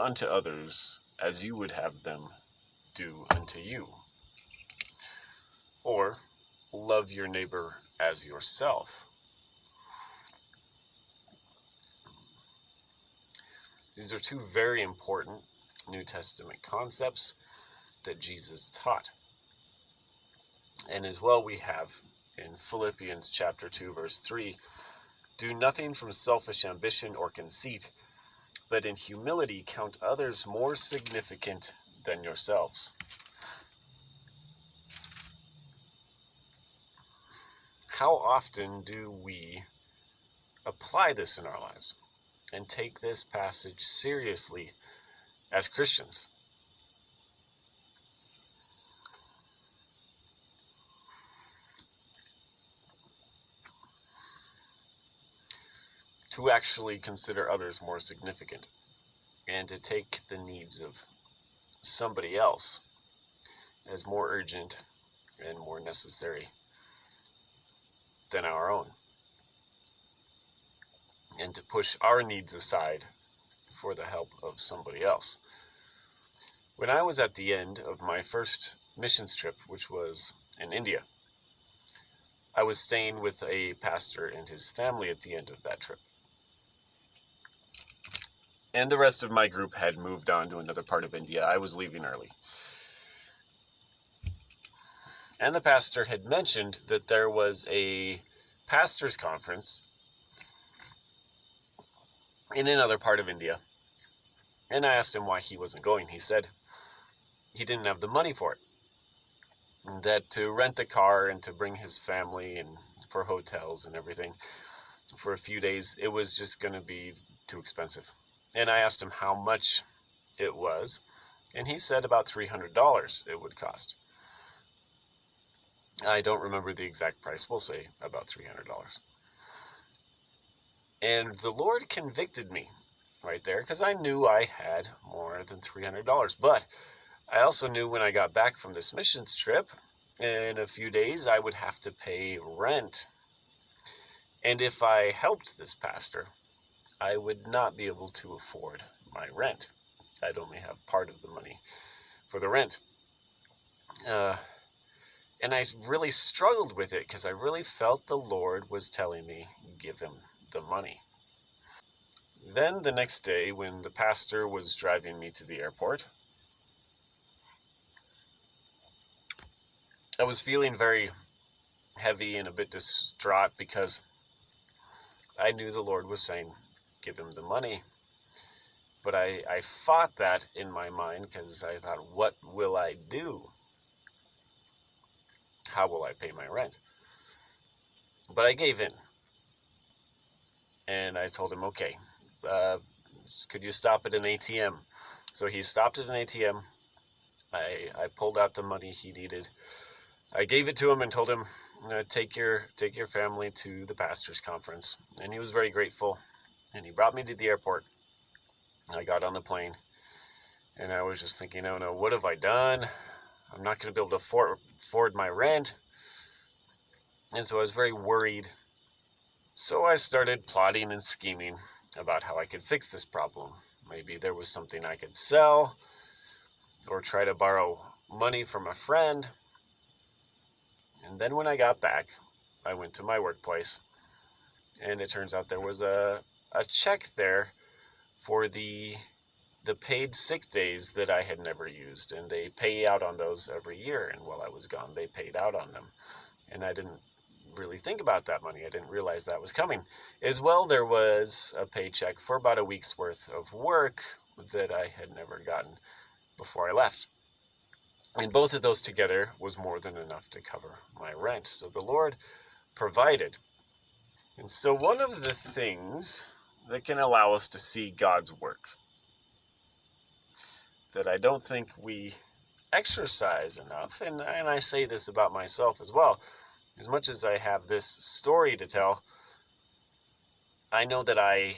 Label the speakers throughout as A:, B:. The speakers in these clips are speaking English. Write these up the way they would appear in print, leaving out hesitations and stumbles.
A: unto others as you would have them do unto you. Or, love your neighbor as yourself. These are two very important New Testament concepts that Jesus taught. And as well we have in Philippians chapter 2, verse 3, do nothing from selfish ambition or conceit, but in humility count others more significant than yourselves. How often do we apply this in our lives and take this passage seriously as Christians? To actually consider others more significant and to take the needs of somebody else as more urgent and more necessary than our own, and to push our needs aside for the help of somebody else. When I was at the end of my first missions trip, which was in India, I was staying with a pastor and his family at the end of that trip. And the rest of my group had moved on to another part of India. I was leaving early. And the pastor had mentioned that there was a pastor's conference in another part of India. And I asked him why he wasn't going. He said he didn't have the money for it. And that to rent the car and to bring his family and for hotels and everything for a few days, it was just going to be too expensive. And I asked him how much it was, and he said about $300 it would cost. I don't remember the exact price. We'll say about $300. And the Lord convicted me right there because I knew I had more than $300. But I also knew when I got back from this missions trip, in a few days, I would have to pay rent. And if I helped this pastor, I would not be able to afford my rent. I'd only have part of the money for the rent. And I really struggled with it because I really felt the Lord was telling me, give him the money. Then the next day, when the pastor was driving me to the airport, I was feeling very heavy and a bit distraught because I knew the Lord was saying, give him the money. But I fought that in my mind because I thought, what will I do? How will I pay my rent? But I gave in. And I told him, okay, could you stop at an ATM? So he stopped at an ATM. I pulled out the money he needed. I gave it to him and told him, take your family to the pastor's conference. And he was very grateful. And he brought me to the airport. I got on the plane. And I was just thinking, oh no, what have I done? I'm not going to be able to afford my rent. And so I was very worried. So I started plotting and scheming about how I could fix this problem. Maybe there was something I could sell or try to borrow money from a friend. And then when I got back, I went to my workplace, and it turns out there was a check there for the paid sick days that I had never used, and they pay out on those every year, and while I was gone, they paid out on them. And I didn't really think about that money. I didn't realize that was coming. As well, there was a paycheck for about a week's worth of work that I had never gotten before I left. And both of those together was more than enough to cover my rent. So the Lord provided. And so one of the things that can allow us to see God's work that I don't think we exercise enough, and I say this about myself as well, as much as I have this story to tell, I know that I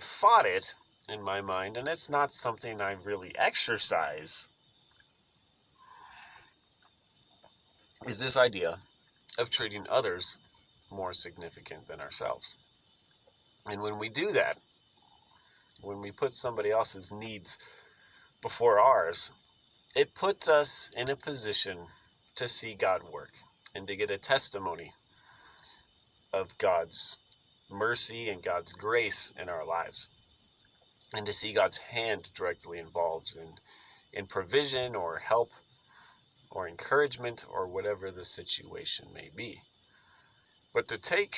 A: fought it in my mind, and it's not something I really exercise, is this idea of treating others more significant than ourselves. And when we do that, when we put somebody else's needs before ours, it puts us in a position to see God work and to get a testimony of God's mercy and God's grace in our lives, and to see God's hand directly involved in provision or help or encouragement or whatever the situation may be. But to take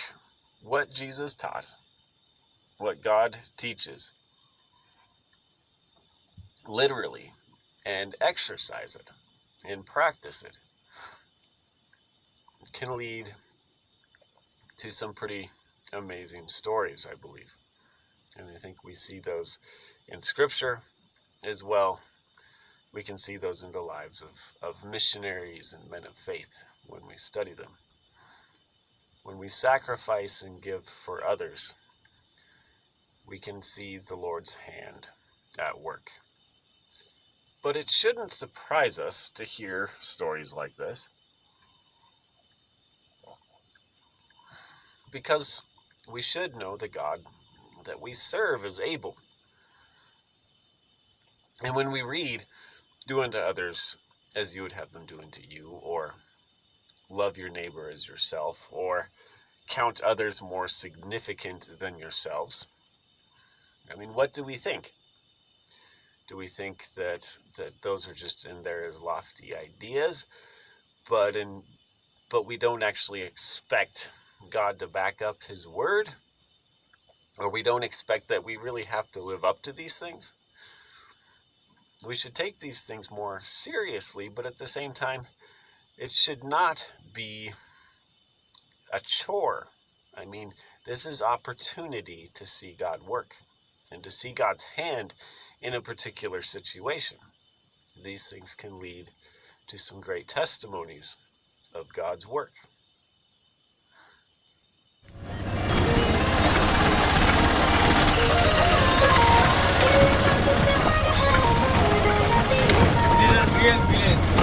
A: what Jesus taught, what God teaches, literally, and exercise it and practice it can lead to some pretty amazing stories, I believe. And I think we see those in Scripture as well. We can see those in the lives of missionaries and men of faith when we study them. When we sacrifice and give for others, we can see the Lord's hand at work. But it shouldn't surprise us to hear stories like this, because we should know the God that we serve is able. And when we read, "Do unto others as you would have them do unto you," or "Love your neighbor as yourself," or "Count others more significant than yourselves," I mean, what do we think? Do we think that those are just in there as lofty ideas, but we don't actually expect God to back up his word? Or we don't expect that we really have to live up to these things? We should take these things more seriously, but at the same time, it should not be a chore. I mean, this is opportunity to see God work and to see God's hand in a particular situation. These things can lead to some great testimonies of God's work.
B: These are real villains.